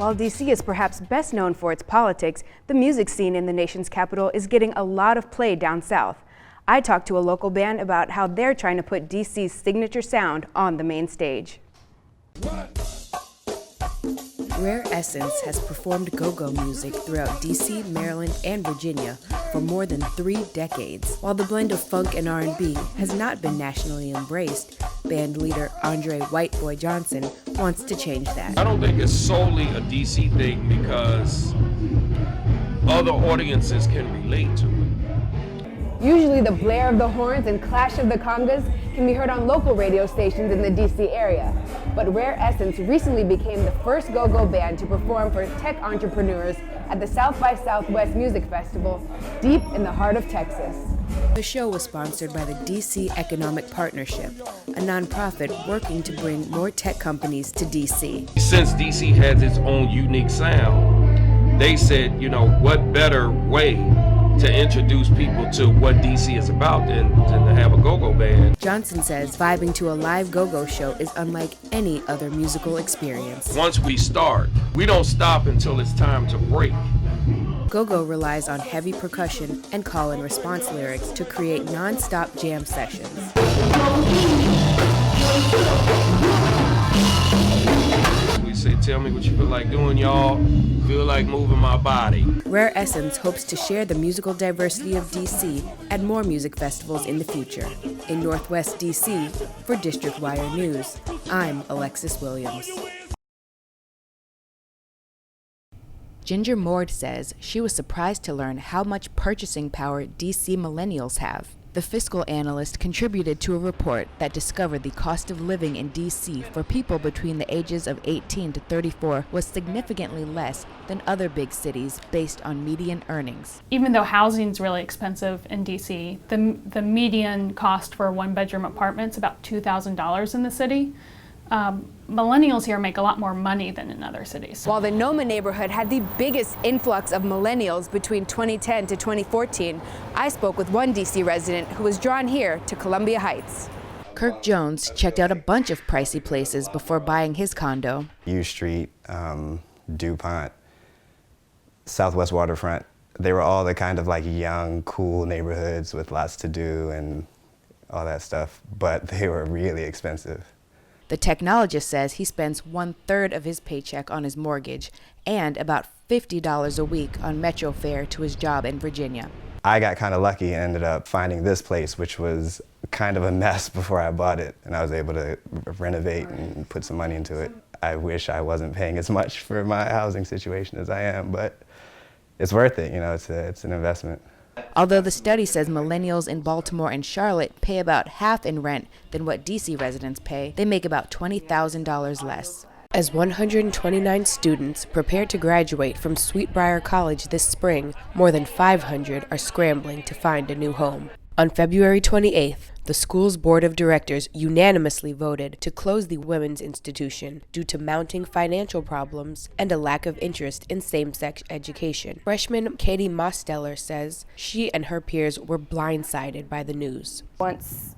While DC is perhaps best known for its politics, the music scene in the nation's capital is getting a lot of play down south. I talked to a local band about how they're trying to put DC's signature sound on the main stage. Rare Essence has performed go-go music throughout DC, Maryland, and Virginia for more than 3 decades. While the blend of funk and R&B has not been nationally embraced, band leader Andre Whiteboy Johnson wants to change that. I don't think it's solely a DC thing because other audiences can relate to it. Usually the blare of the horns and clash of the congas can be heard on local radio stations in the DC area. But Rare Essence recently became the first go-go band to perform for tech entrepreneurs at the South by Southwest Music Festival, deep in the heart of Texas. The show was sponsored by the DC Economic Partnership, a nonprofit working to bring more tech companies to DC. Since DC has its own unique sound, they said, what better way to introduce people to what DC is about than to have a go-go band. Johnson says vibing to a live go-go show is unlike any other musical experience. Once we start, we don't stop until it's time to break. Go-go relies on heavy percussion and call-and-response lyrics to create non-stop jam sessions. We say, tell me what you feel like doing, y'all. Feel like moving my body. Rare Essence hopes to share the musical diversity of DC at more music festivals in the future. In Northwest DC, for District Wire News, I'm Alexis Williams. Ginger Mord says she was surprised to learn how much purchasing power DC millennials have. The fiscal analyst contributed to a report that discovered the cost of living in D.C. for people between the ages of 18 to 34 was significantly less than other big cities based on median earnings. Even though housing is really expensive in D.C., the median cost for a one-bedroom apartment is about $2,000 in the city. Millennials here make a lot more money than in other cities. While the Noma neighborhood had the biggest influx of millennials between 2010 to 2014, I spoke with one DC resident who was drawn here to Columbia Heights. Kirk Jones checked out a bunch of pricey places before buying his condo. U Street, DuPont, Southwest Waterfront, they were all the kind of like young, cool neighborhoods with lots to do and all that stuff, but they were really expensive. The technologist says he spends 1/3 of his paycheck on his mortgage and about $50 a week on metro fare to his job in Virginia. I got kind of lucky and ended up finding this place, which was kind of a mess before I bought it, and I was able to renovate and put some money into it. I wish I wasn't paying as much for my housing situation as I am, but it's worth it, it's an investment. Although the study says millennials in Baltimore and Charlotte pay about half in rent than what DC residents pay, they make about $20,000 less. As 129 students prepare to graduate from Sweetbriar College this spring, more than 500 are scrambling to find a new home. On February 28th, the school's board of directors unanimously voted to close the women's institution due to mounting financial problems and a lack of interest in same-sex education. Freshman Katie Mosteller says she and her peers were blindsided by the news. Once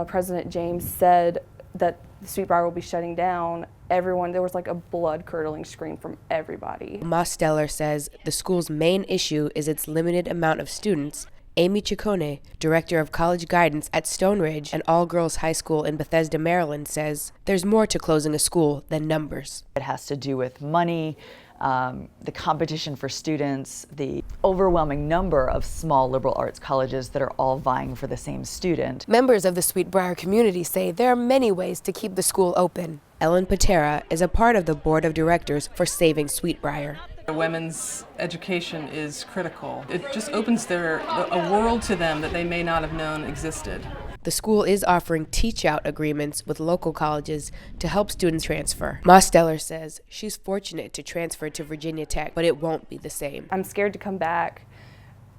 President James said that the Sweetbriar will be shutting down, there was like a blood-curdling scream from everybody. Mosteller says the school's main issue is its limited amount of students. Amy Ciccone, director of college guidance at Stone Ridge, an all-girls high school in Bethesda, Maryland, says there's more to closing a school than numbers. It has to do with money, the competition for students, the overwhelming number of small liberal arts colleges that are all vying for the same student. Members of the Sweetbriar community say there are many ways to keep the school open. Ellen Patera is a part of the board of directors for Saving Sweetbriar. Women's education is critical. It just opens a world to them that they may not have known existed. The school is offering teach-out agreements with local colleges to help students transfer. Mosteller says she's fortunate to transfer to Virginia Tech, but it won't be the same. I'm scared to come back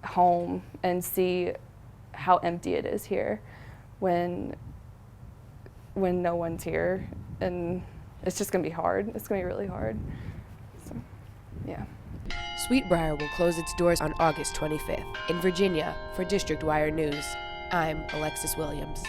home and see how empty it is here when no one's here, and it's just going to be hard. It's going to be really hard. Yeah. Sweetbriar will close its doors on August 25th. In Virginia, for District Wire News, I'm Alexis Williams.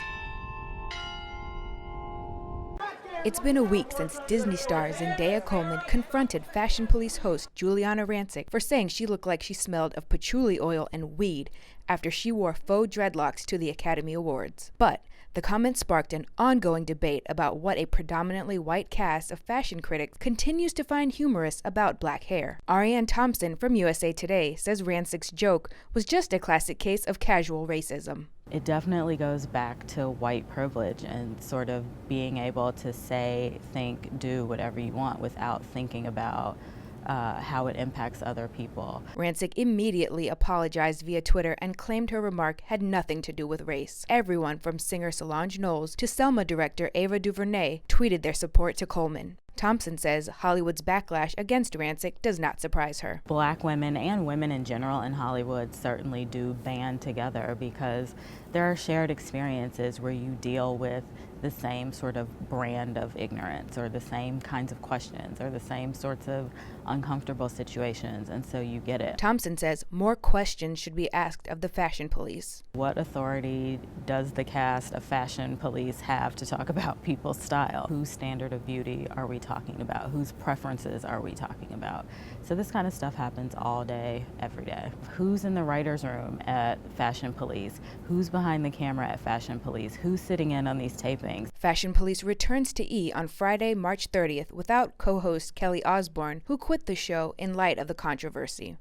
It's been a week since Disney star Zendaya Coleman confronted Fashion Police host Juliana Rancic for saying she looked like she smelled of patchouli oil and weed after she wore faux dreadlocks to the Academy Awards. But the comment sparked an ongoing debate about what a predominantly white cast of fashion critics continues to find humorous about black hair. Ariane Thompson from USA Today says Rancic's joke was just a classic case of casual racism. It definitely goes back to white privilege and sort of being able to say, think, do whatever you want without thinking about how it impacts other people. Rancic immediately apologized via Twitter and claimed her remark had nothing to do with race. Everyone from singer Solange Knowles to Selma director Ava DuVernay tweeted their support to Coleman. Thompson says Hollywood's backlash against Rancic does not surprise her. Black women and women in general in Hollywood certainly do band together because there are shared experiences where you deal with the same sort of brand of ignorance or the same kinds of questions or the same sorts of uncomfortable situations, and so you get it. Thompson says more questions should be asked of the Fashion Police. What authority does the cast of Fashion Police have to talk about people's style? Whose standard of beauty are we talking about? Whose preferences are we talking about? So this kind of stuff happens all day, every day. Who's in the writer's room at Fashion Police? Who's behind the camera at Fashion Police? Who's sitting in on these tapings? Fashion Police returns to E! On Friday, March 30th without co-host Kelly Osbourne, who quit the show in light of the controversy.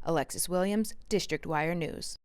Alexis Williams, District Wire News.